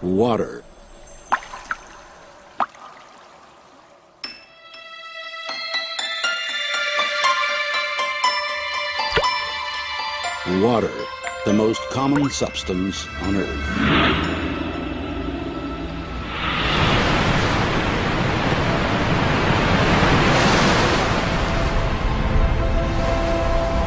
Water. Water, the most common substance on Earth.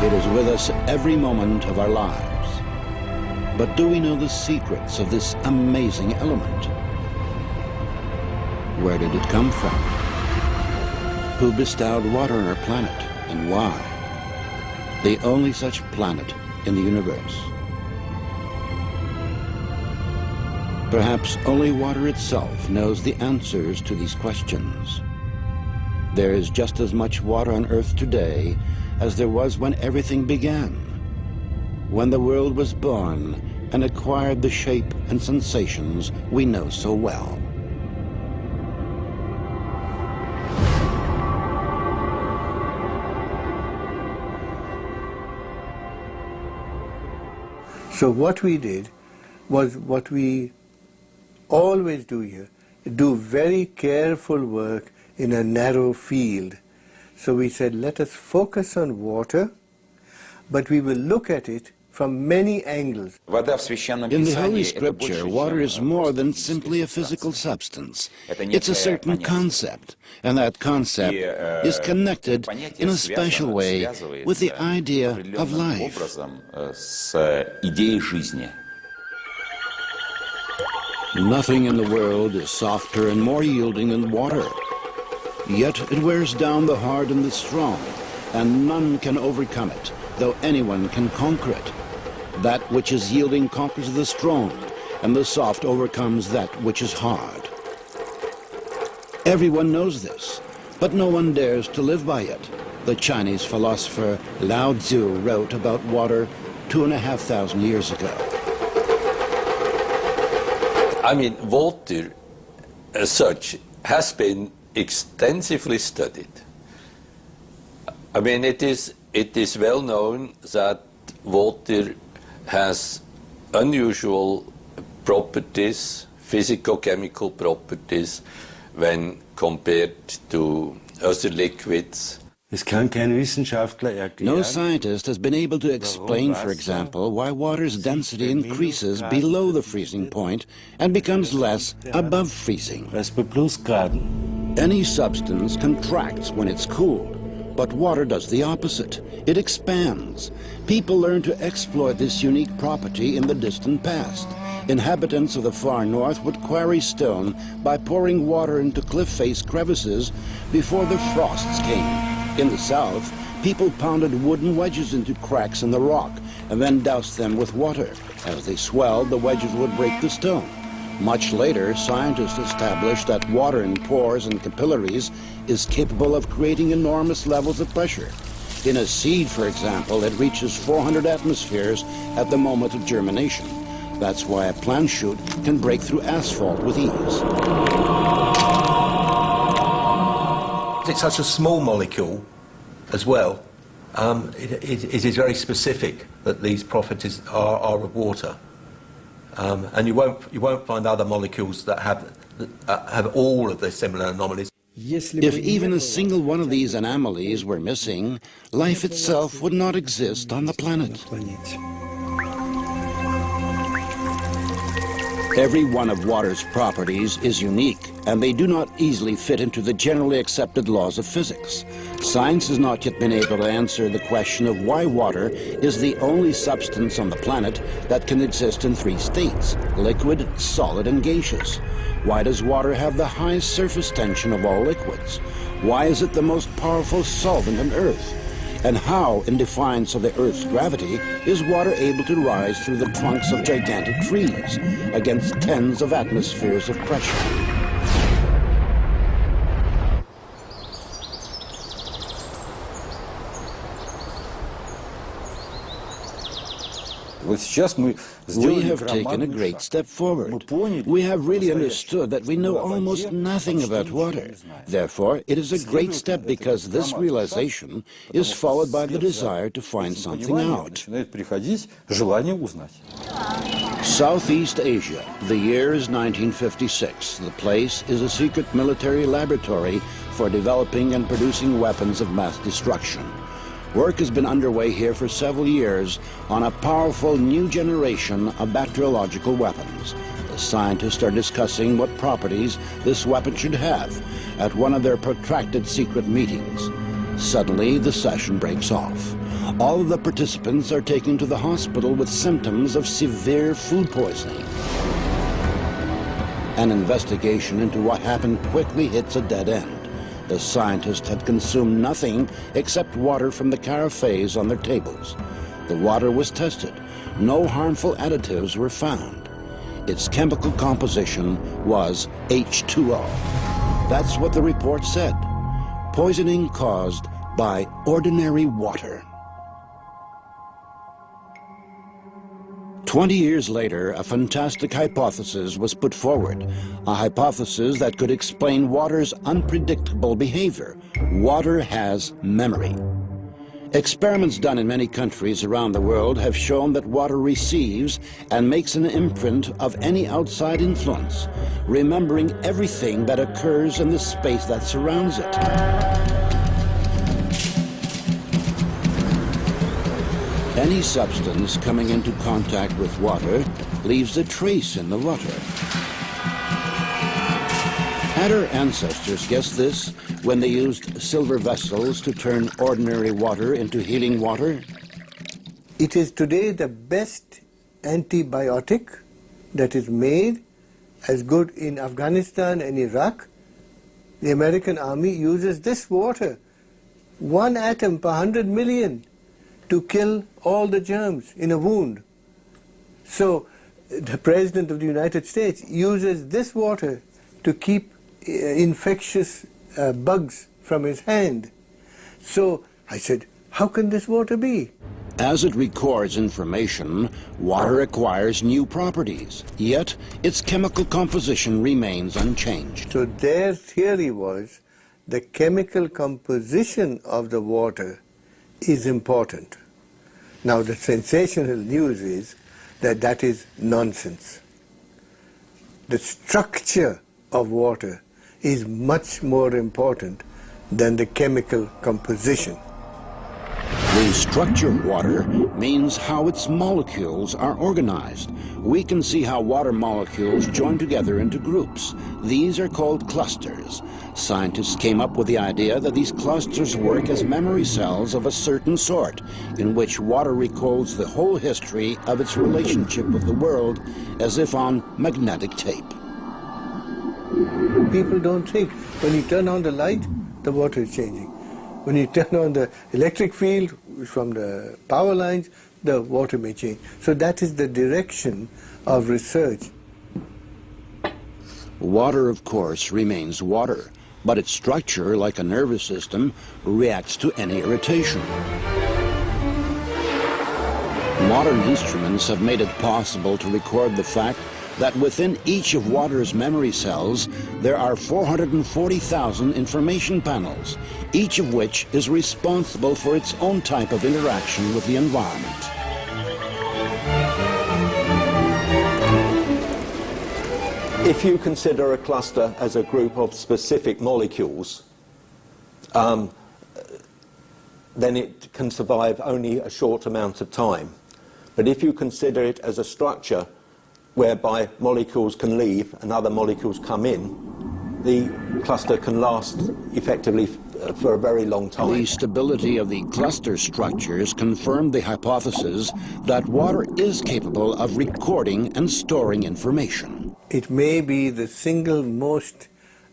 It is with us every moment of our lives. But do we know the secrets of this amazing element? Where did it come from? Who bestowed water on our planet, and why? The only such planet in the universe. Perhaps only water itself knows the answers to these questions. There is just as much water on Earth today as there was when everything began, when the world was born and acquired the shape and sensations we know so well. So what we did was what we always do here, do very careful work in a narrow field. So we said, let us focus on water, but we will look at it from many angles. In the Holy Scripture, water is more than simply a physical substance. It's a certain concept, and that concept is connected in a special way with the idea of life. Nothing in the world is softer and more yielding than water. Yet it wears down the hard and the strong, and none can overcome it, though anyone can conquer it. That which is yielding conquers the strong, and the soft overcomes that which is hard. Everyone knows this, but no one dares to live by it. The Chinese philosopher Lao Tzu wrote about water 2,500 years ago. I mean, water as such has been extensively studied. I mean, it is well known that water has unusual properties, physico-chemical properties, when compared to other liquids. No scientist has been able to explain, for example, why water's density increases below the freezing point and becomes less above freezing. Any substance contracts when it's cooled, but water does the opposite. It expands. People learned to exploit this unique property in the distant past. Inhabitants of the far north would quarry stone by pouring water into cliff face crevices before the frosts came. In the south, people pounded wooden wedges into cracks in the rock and then doused them with water. As they swelled, the wedges would break the stone. Much later, scientists established that water in pores and capillaries is capable of creating enormous levels of pressure. In a seed, for example, it reaches 400 atmospheres at the moment of germination. That's why a plant shoot can break through asphalt with ease. It's such a small molecule as well. It is very specific that these properties are of water. And you won't find other molecules that have all of the similar anomalies. If even a single one of these anomalies were missing, life itself would not exist on the planet. Every one of water's properties is unique, and they do not easily fit into the generally accepted laws of physics. Science has not yet been able to answer the question of why water is the only substance on the planet that can exist in three states: liquid, solid, and gaseous. Why does water have the highest surface tension of all liquids? Why is it the most powerful solvent on Earth? And how, in defiance of the Earth's gravity, is water able to rise through the trunks of gigantic trees against tens of atmospheres of pressure? We have taken a great step forward. We have really understood that we know almost nothing about water. Therefore, it is a great step because this realization is followed by the desire to find something out. Southeast Asia. The year is 1956. The place is a secret military laboratory for developing and producing weapons of mass destruction. Work has been underway here for several years on a powerful new generation of bacteriological weapons. The scientists are discussing what properties this weapon should have at one of their protracted secret meetings. Suddenly, the session breaks off. All of the participants are taken to the hospital with symptoms of severe food poisoning. An investigation into what happened quickly hits a dead end. The scientists had consumed nothing except water from the carafes on their tables. The water was tested. No harmful additives were found. Its chemical composition was H2O. That's what the report said. Poisoning caused by ordinary water. 20 years later, a fantastic hypothesis was put forward, a hypothesis that could explain water's unpredictable behavior. Water has memory. Experiments done in many countries around the world have shown that water receives and makes an imprint of any outside influence, remembering everything that occurs in the space that surrounds it. Any substance coming into contact with water leaves a trace in the water. Had our ancestors guessed this when they used silver vessels to turn ordinary water into healing water? It is today the best antibiotic that is made, as good in Afghanistan and Iraq. The American army uses this water, 1 atom per 100 million, to kill all the germs in a wound. So the President of the United States uses this water to keep infectious bugs from his hand. So I said, how can this water be? As it records information, water acquires new properties, yet its chemical composition remains unchanged. So their theory was the chemical composition of the water is important. Now the sensational news is that that is nonsense. The structure of water is much more important than the chemical composition. The structure of water means how its molecules are organized. We can see how water molecules join together into groups. These are called clusters. Scientists came up with the idea that these clusters work as memory cells of a certain sort, in which water records the whole history of its relationship with the world as if on magnetic tape. People don't think when you turn on the light, the water is changing. When you turn on the electric field from the power lines, the water may change. So that is the direction of research. Water, of course, remains water, but its structure, like a nervous system, reacts to any irritation. Modern instruments have made it possible to record the fact that within each of water's memory cells, there are 440,000 information panels, each of which is responsible for its own type of interaction with the environment. If you consider a cluster as a group of specific molecules, then it can survive only a short amount of time. But if you consider it as a structure whereby molecules can leave and other molecules come in, the cluster can last effectively for a very long time. The stability of the cluster structures confirmed the hypothesis that water is capable of recording and storing information. It may be the single most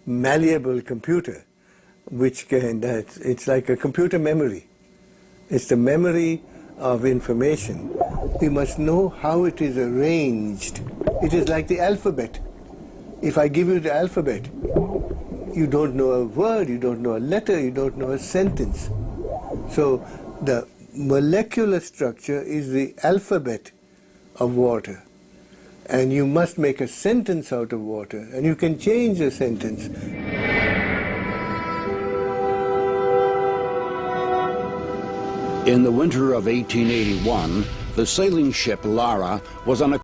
malleable computer, which can, it's like a computer memory. It's the memory of information. We must know how it is arranged. It is like the alphabet. If I give you the alphabet, you don't know a word, you don't know a letter, you don't know a sentence. So the molecular structure is the alphabet of water. And you must make a sentence out of water, and you can change the sentence. In the winter of 1881, the sailing ship Lara was on a